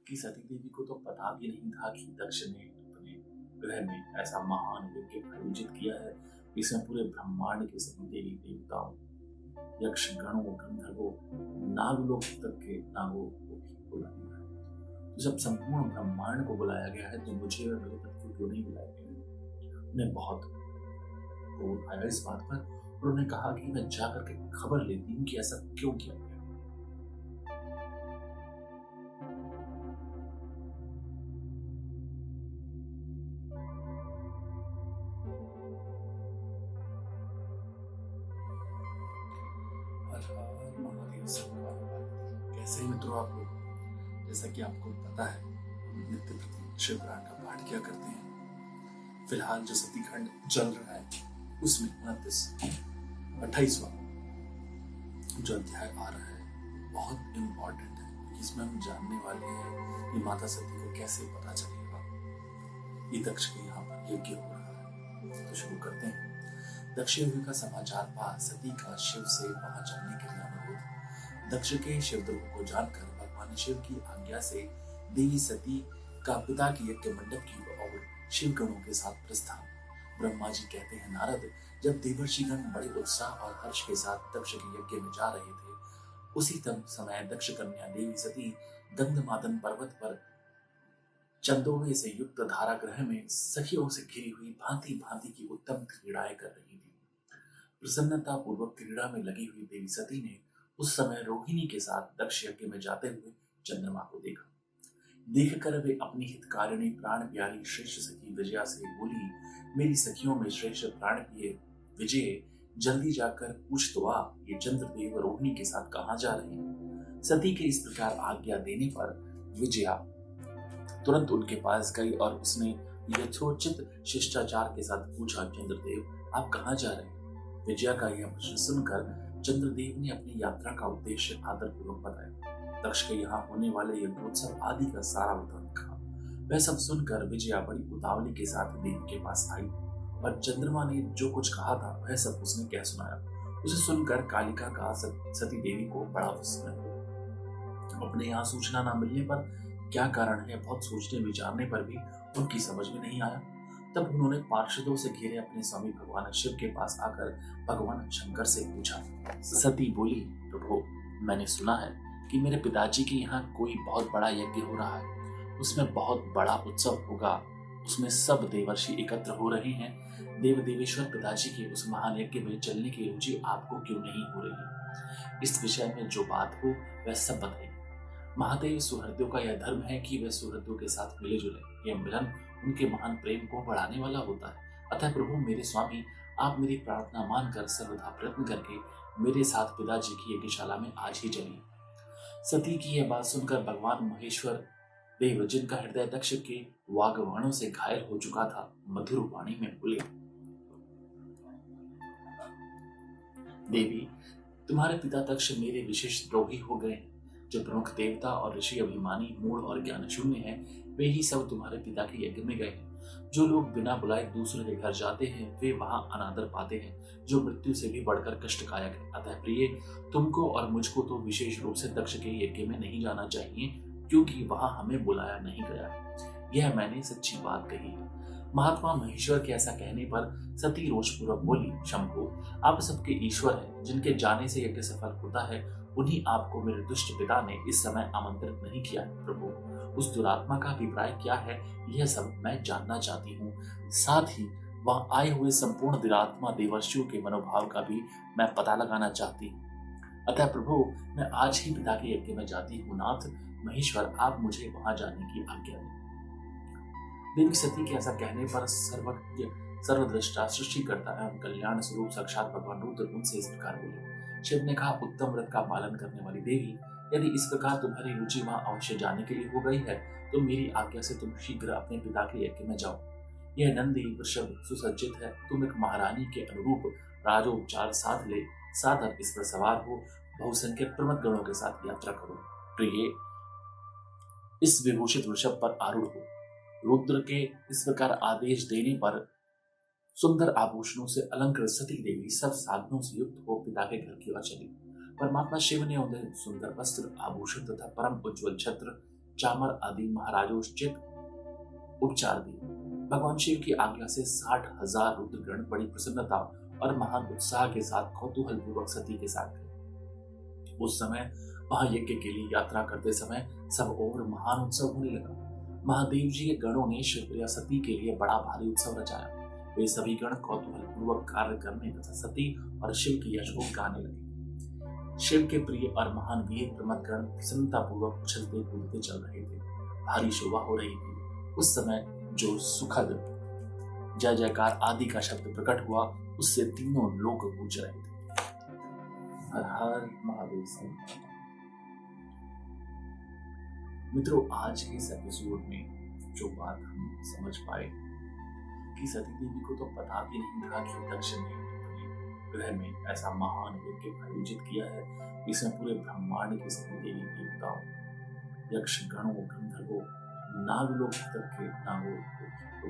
कि सती देवी को तो पता भी नहीं था कि दक्ष ने अपने गृह में ऐसा महान यज्ञ आयोजित किया है, इसमें पूरे ब्रह्मांड के सभी देवी देवताओं, यक्ष गणों, गंधर्वों, नागलोक तक के नागों को भी बुला लिया है। तो जब संपूर्ण ब्रह्मांड को बुलाया गया है, तो मुझे और मेरे पति को क्यों नहीं बुलाया गया? उन्हें बहुत क्रोध आया इस बात पर, और उन्होंने कहा कि मैं जाकर के खबर लेती हूँ कि ऐसा क्यों किया गया। हर हर महादेव शंकर। कैसे मित्रों आप लोग? जैसा कि आपको पता है, हम नित्य प्रति शिव पुराण का पाठ किया करते हैं। फिलहाल जो सतीखंड चल रहा है उसमें 28वां जो अध्याय आ रहा है बहुत इम्पोर्टेंट है। इसमें हम जानने वाले हैं कि माता सती को कैसे पता चलेगा ये दक्ष के यहाँ पर यज्ञ हो रहा है। तो शुरू करते हैं। दक्ष यज्ञ का समाचार पा सती का शिव से वहां जाने के लिए अनुरोध। दक्ष के शिवद्रोह को जानकर भगवान शिव की आज्ञा से देवी सती का पिता की यज्ञ मंडप की ओर शिव गणों के साथ प्रस्थान। ब्रह्मा जी कहते हैं, नारद, जब देवर्षिगण बड़े उत्साह और हर्ष के साथ दक्ष के यज्ञ में जा रहे थे, उसी समय दक्ष कन्या देवी सती गंधमादन पर्वत पर चंदोवे से युक्त धारागृह में सखियों से घिरी हुई भांति भांति की उत्तम क्रीड़ाएं कर रही थी। प्रसन्नता पूर्वक क्रीड़ा में लगी हुई देवी सती ने उस समय रोहिणी के साथ दक्ष यज्ञ में जाते हुए चंद्रमा को देखा। देखकर वे अपनी हितकारिणी प्राण प्यारी श्रेष्ठ सखी विजया से बोली, मेरी सखियों में श्रेष्ठ प्राण प्रिय विजय, जल्दी जाकर पूछ तो आ, ये चंद्रदेव रोहिणी के साथ कहाँ जा रहे हैं। सती के इस प्रकार आज्ञा देने पर विजया तुरंत उनके पास गई और उसने यथोचित शिष्टाचार के साथ पूछा, चंद्रदेव आप कहाँ जा रहे हैं? विजया का यह प्रश्न सुनकर चंद्रदेव ने अपनी यात्रा का उद्देश्य आदरपूर्वक बताया। दक्ष के यहाँ होने वाले यज्ञोत्सव आदि का सारा वृतांत कहा। वह सब सुनकर विजया बड़ी उतावली के साथ देवी के पास आई और चंद्रमा ने जो कुछ कहा था वह सब उसने कह सुनाया। उसे सुनकर कालिका का सती देवी को बड़ा विस्मय हुआ। अपने यहाँ सूचना न मिलने पर क्या कारण है, बहुत सोचने विचारने पर भी उनकी समझ में नहीं आया। तब उन्होंने पार्षदों से घिरे अपने स्वामी भगवान शिव के पास आकर भगवान शंकर से पूछा। सती बोली, प्रभु, मैंने सुना है कि मेरे पिताजी के यहाँ कोई बहुत बड़ा यज्ञ हो रहा है, उसमें बहुत बड़ा उत्सव होगा, उसमें सब देवर्षि एकत्र हो रहे हैं। देव देवेश्वर पिताजी के उस महान यज्ञ में चलने की रुचि आपको क्यों नहीं हो रही? इस विषय में जो बात हो वह सब बताइए। महादेव सुहृदों का यह धर्म है कि वे सुहृदों के साथ मिले जुले। यह मिलन उनके महान प्रेम को बढ़ाने वाला होता है। अतः प्रभु मेरे स्वामी, आप मेरी प्रार्थना मानकर सर्वथा प्रयत्न करके मेरे साथ पिताजी की यज्ञशाला में आज ही चलिए। सती की यह बात सुनकर भगवान महेश्वर देव, जिनका हृदय दक्ष के वाग्बाणों से घायल हो चुका था, मधुर वाणी में बोले, देवी, तुम्हारे पिता दक्ष मेरे विशेष द्रोही हो गए। जो प्रमुख देवता और ऋषि अभिमानी, मूढ़ और ज्ञान शून्य हैं, वे ही सब तुम्हारे पिता के यज्ञ में गए हैं। जो लोग बिना बुलाए दूसरे के घर जाते हैं वे वहां अनादर पाते हैं, जो मृत्यु से भी बढ़कर कष्टकायक है। अतः प्रिय, तुमको और मुझको तो विशेष रूप से दक्ष के यज्ञ में नहीं जाना चाहिए, क्योंकि वहां हमें बुलाया नहीं गया है। यह मैंने सच्ची बात कही है। महात्मा महेश्वर के ऐसा कहने पर सती रोषपूर्वक बोली, शंभु, आप सबके ईश्वर हैं, जिनके जाने से यज्ञ सफल होता है, उन्हीं आपको मेरे दुष्ट पिता ने इस समय आमंत्रित नहीं किया। प्रभु, उस दुरात्मा का अभिप्राय क्या है, यह सब मैं जानना चाहती हूँ। साथ ही वहां आए हुए संपूर्ण दुरात्मा देवर्षियों के मनोभाव का भी मैं पता लगाना चाहती हूँ। अतः प्रभु, मैं आज ही पिता के यज्ञ में जाती हूँ। नाथ महेश्वर, आप मुझे वहां जाने की आज्ञा दें। देवी सती के ऐसा कहने पर सर्वज्ञ, सर्वद्रष्टा, सृष्टिकर्ता एवं कल्याण स्वरूप साक्षात भगवान रुद्र उनसे इस प्रकार बोले। शिव ने कहा, उत्तम व्रत का पालन करने वाली देवी, यदि इस प्रकार तुम्हारी रुचि वहां अवश्य जाने के लिए हो गई है, तो मेरी आज्ञा से तुम शीघ्र अपने पिता के यज्ञ में जाओ। यह नंदी वृषभ सुसज्जित है, तुम एक महारानी के अनुरूप राजोपचार साध ले, साधक इस पर सवार हो, बहुसंख्यक प्रमथ गणों के साथ यात्रा करो। प्रिय, इस विभूषित वृषभ पर आरूढ़ हो। रुद्र के इस प्रकार आदेश देने पर सुंदर आभूषणों से अलंकृत सती देवी सब साधनों से युक्त हो पिता के घर की ओर चली। परमात्मा शिव ने उन्हें सुंदर वस्त्र, आभूषण तथा परम उज्ज्वल छत्र चामर आदि महाराजोचित उपचार दिए। भगवान शिव की आज्ञा से 60,000 रुद्रगण बड़ी प्रसन्नता और महान उत्साह के साथ कौतूहल पूर्वक सती के साथ थे। उस समय महायज्ञ के लिए यात्रा करते समय सब ओर महान उत्सव होने लगा। महादेव जी के गणों ने शिवप्रिया सती के लिए बड़ा भारी उत्सव रचाया। वे सभी गण कौतूहल पूर्वक कार्य करने तथा सती और शिव की यश को गाने लगे। शिव के प्रिय और महान वीर प्रमथगण प्रसन्नता पूर्वक उछलते कूदते चल रहे थे। भारी शोभा हो रही थी। उस समय जो सुखद जय जयकार आदि का शब्द प्रकट हुआ, उससे तीनों लोग गूंज रहे थे। हर हर महादेव। मित्रों, आज के इस एपिसोड में जो बात हम समझ पाए कि सती देवी को तो पता भी नहीं था कि दक्ष ने ग्रह में ऐसा महान यज्ञ आयोजित किया है, इसमें पूरे ब्रह्मांड के सभी देवी देवताओं, यक्ष गणों, गंधर्वों, नागलोक तक के नागों को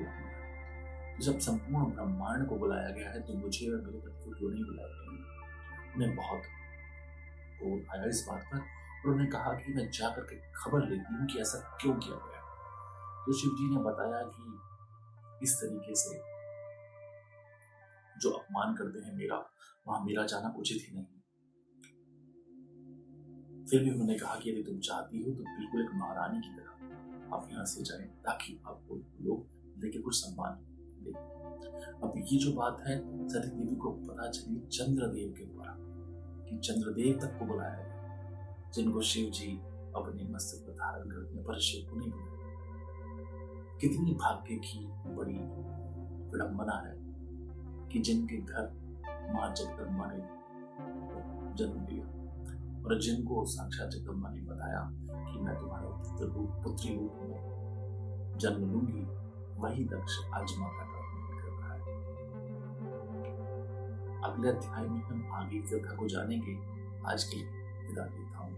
जब संपूर्ण ब्रह्मांड को बुलाया गया है, तो मुझे और मेरे पति को क्यों नहीं बुलाया गया? उन्हें बहुत क्रोध आया इस बात पर और उन्होंने कहा कि मैं जाकर के खबर लेती हूँ कि ऐसा क्यों किया गया। तो शिव जी ने बताया कि इस तरीके से जो अपमान करते हैं मेरा, वहां मेरा जाना उचित ही नहीं। फिर भी उन्होंने कहा कि यदि तुम चाहती हो तो बिल्कुल एक महारानी की तरह आप यहाँ से जाएं, ताकि आपको लोग देखे कुछ सम्मान दे। अब ये जो बात है सती देवी को पता चली चंद्रदेव के द्वारा कि चंद्रदेव तक को बुलाया गया, जिनको शिव जी अपने मस्तक पर धारण करने पर शिव को नहीं बुलाया। कितनी भाग्य की बड़ी विडंबना है कि जिनके घर मां जगदम्बा ने जन्म लिया और जिनको साक्षात जगदम्बा ने बताया कि मैं तुम्हारे पुत्री रूप में जन्म लूंगी, वही दक्ष आज माता का अपमान कर रहा है। अगले अध्याय में हम आगे की कथा को जानेंगे। आज के लिए विदा देता हूँ।